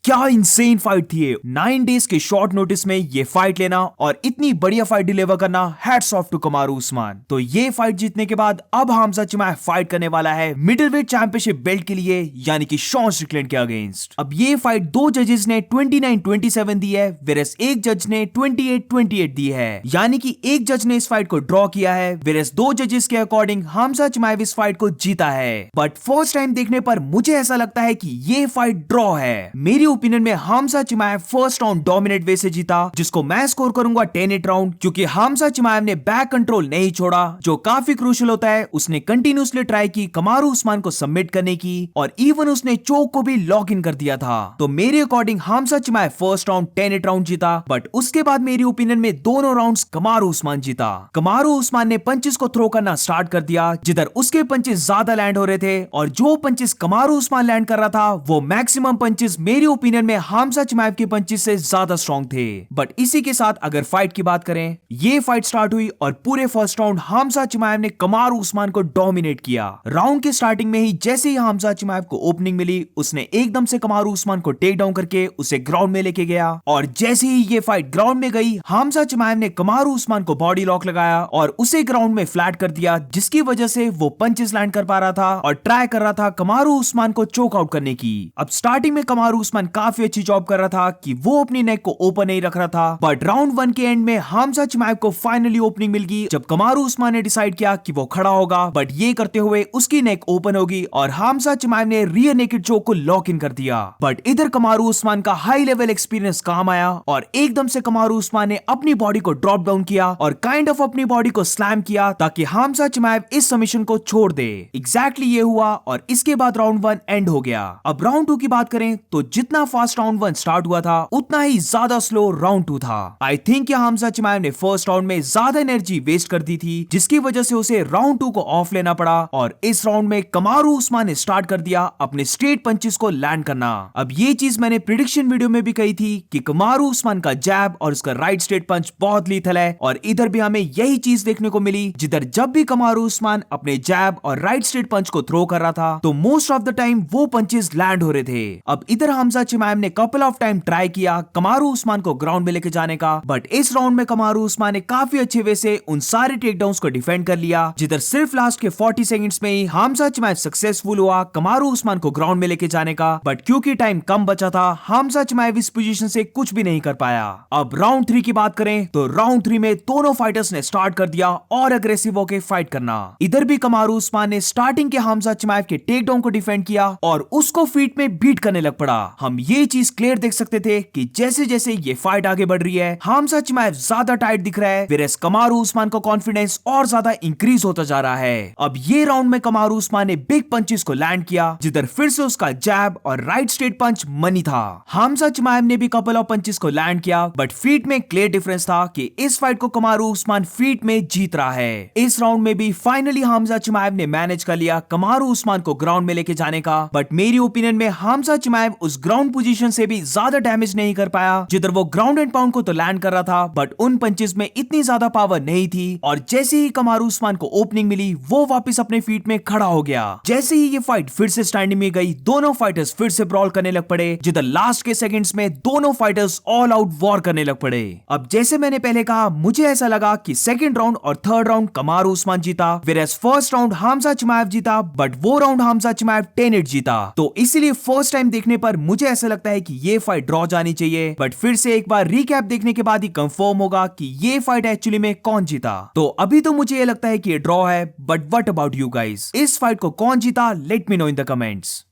क्या insane fight थी ये। 9 डेज के शॉर्ट नोटिस में ये फाइट लेना और इतनी बढ़िया फाइट डिलीवर करना, हैट्स ऑफ टू कमारू उस्मान। तो ये फाइट जीतने के बाद अब हमजा चिमाएव फाइट करने वाला है मिडिलवेट चैंपियनशिप बेल्ट के लिए, यानी कि शॉन स्ट्रिकलैंड के अगेंस्ट। अब ये फाइट दो जजेस ने 29-27 दी है, वेरस एक जज ने 28-28 दी है, यानी कि एक जज ने इस फाइट को ड्रॉ किया है, वेरस दो जजेस के अकॉर्डिंग हमजा चिमाएव इस फाइट को जीता है। बट फर्स्ट टाइम देखने पर मुझे ऐसा लगता है कि ये फाइट ड्रॉ है। मेरी ओपिनियन में Khamzat Chimaev first round dominate way से जीता, जिसको मैं स्कोर करूंगा 10-8 राउंड, क्योंकि हमजा चिमाएव ने बैक कंट्रोल नहीं छोड़ा, जो काफी क्रूशियल होता है। उसने कंटिन्यूसली ट्राई की कमारू उस्मान को सबमिट करने की, और इवन उसने चोक को भी लॉक इन कर दिया था। तो मेरे according Hamza Chimaev first round 10-8 round जीता। बट उसके बाद मेरी ओपिनियन में दोनों राउंड्स कमारू उस्मान जीता। कमारू उस्मान ने पंचेस को थ्रो करना स्टार्ट कर दिया, जिधर उसके पंचेस ज्यादा लैंड हो रहे थे, और जो पंचेस कमारू उस्मान लैंड कर रहा था वो मैक्सिमम पंचेस मेरी ओपिनियन में हमजा चिमाएव के पंचेस से ज्यादा स्ट्रॉन्ग थे। बट इसी के साथ अगर फाइट की बात करें, ये फाइट स्टार्ट हुई और पूरे फर्स्ट राउंड हमजा चिमाएव ने कमारू उस्मान को डोमिनेट किया। राउंड के स्टार्टिंग में ही जैसे ही हमजा चिमाएव को ओपनिंग मिली, उसने एकदम से कमारू उस्मान को टेक डाउन करके उसे ग्राउंड में लेके गया, और जैसे ही ये फाइट ग्राउंड में गई, हमजा चिमाएव ने कमारू उस्मान को बॉडी लॉक लगाया और उसे ग्राउंड में फ्लैट कर दिया, जिसकी वजह से वो पंचेस लैंड कर पा रहा था और ट्राई कर रहा था कमारू उस्मान को चोक आउट करने की। अब स्टार्टिंग में कमारू उस्मान काफी अच्छी जॉब कर रहा था कि वो अपनी नेक को ओपन नहीं रख रहा था, बट राउंड 1 के एंड में हमजा चिमाएव को फाइनली ओपनिंग मिल गई, जब कमारू उस्मान ने डिसाइड किया कि वो खड़ा होगा, बट ये करते हुए उसकी नेक ओपन होगी और हमजा चिमाएव ने रियर नेकेड चोक को लॉक इन कर दिया। बट इधर कमारू उस्मान का हाई लेवल एक्सपीरियंस काम आया और एकदम से कमारू उस्मान ने अपनी बॉडी को ड्रॉप डाउन किया और काइंड ऑफ अपनी बॉडी को स्लैम किया, ताकि हमजा चिमाएव इस सबमिशन को छोड़ दे। एग्जैक्टली ये हुआ और इसके बाद राउंड 1 एंड हो गया। अब राउंड 2 की बात करें तो जितना फास्ट राउंड 1 स्टार्ट हुआ था, उतना ही ज्यादा स्लो राउंड 2 था। आई थिंक हमजा चिमाएव ने फर्स्ट राउंड में ज्यादा एनर्जी वेस्ट कर दी थी, जिसकी वजह से उसे राउंड 2 को ऑफ लेना पड़ा, और इस राउंड में कमारू उस्मान ने स्टार्ट कर दिया अपने स्ट्रेट पंचेस को लैंड करना। अब ये चीज मैंने प्रिडिक्शन वीडियो में भी कही थी कि कमारू उस्मान का जैब और उसका राइट स्ट्रेट पंच बहुत लीथल है, और इधर भी हमें यही चीज देखने को मिली, जिधर जब भी कमारू उस्मान अपने जैब और राइट स्ट्रेट पंच को थ्रो कर रहा था, तो मोस्ट ऑफ द टाइम वो पंचेस लैंड हो रहे थे। अब इधर हमजा चिमाएव ने कपल ऑफ टाइम ट्राई किया कमारू उस्मान को ग्राउंड में लेके जाने का, बट इस राउंड में कमारू उस्मान ने काफी अच्छे वे से उन सारे टेकडाउन्स को डिफेंड कर लिया, जिधर सिर्फ लास्ट के 40 सेकंड्स में ही हमजा चिमाएव सक्सेसफुल हुआ कमारू उस्मान को ग्राउंड में लेके जाने का। बट क्योंकि टाइम कम बचा था, हमजा चिमाएव इस पोजीशन से कुछ भी नहीं कर पाया। अब राउंड 3 की बात करें तो राउंड 3 में दोनों फाइटर्स ने स्टार्ट कर दिया और अग्रेसिव होकर फाइट करना। इधर भी कमारू उस्मान ने स्टार्टिंग के हमजा चिमाएव के टेकडाउन को डिफेंड किया और उसको फीट में बीट करने लग पड़ा। हम ये चीज क्लियर देख सकते थे कि जैसे जैसे ये फाइट आगे बढ़ रही है, हमजा चिमाएव ज्यादा टाइट दिख रहा है, वेरस कमारू उस्मान का कॉन्फिडेंस और ज्यादा इंक्रीज होता जा रहा है। अब ये राउंड में कमारू उस्मान ने बिग पंचेस को लैंड किया, जिधर फिर से उसका जैब और राइट स्ट्रेट पंच मनी था। हमजा चिमाएव ने भी कपल ऑफ पंचेस को लैंड किया, बट फीट में क्लियर डिफरेंस था कि इस फाइट को कमारू उस्मान फीट में जीत रहा है। इस राउंड में भी फाइनली हमजा चिमाएव ने मैनेज कर लिया कमारू उस्मान को ग्राउंड में लेके जाने का, बट मेरी ओपिनियन में हमजा चिमाएव उस ग्राउंड पोजीशन से भी ज्यादा डैमेज नहीं कर पाया, जिधर वो ग्राउंड एंड पाउंड को तो लैंड कर रहा था, बट उन पंचेस में इतनी ज्यादा पावर नहीं थी, और जैसे ही कमारू उस्मान को ओपनिंग मिली, वो वापस अपने फीट में खड़ा हो गया। जैसे ही ये फाइट फिर से स्टैंडिंग में गई, दोनों फाइटर्स फिर से ब्रॉल करने लग पड़े, जिधर लास्ट के सेकंड्स में दोनों फाइटर्स ऑल आउट वॉर करने लग पड़े। अब जैसे मैंने पहले कहा, मुझे ऐसा लगा कि सेकंड राउंड और थर्ड राउंड कमारू उस्मान जीता, वेरएस फर्स्ट राउंड हमजा चिमाएव जीता, बट वो राउंड हमजा चिमाएव 10-8 जीता। तो इसीलिए फर्स्ट टाइम देखने पर मुझे ऐसा लगता है कि ये फाइट ड्रॉ जानी चाहिए, बट फिर से एक बार रिकैप देखने के बाद ही कंफर्म होगा कि ये फाइट एक्चुअली में कौन जीता। तो अभी तो मुझे ये लगता है कि ये ड्रॉ है, but what about you guys? इस फाइट को कौन जीता? Let me know in the comments.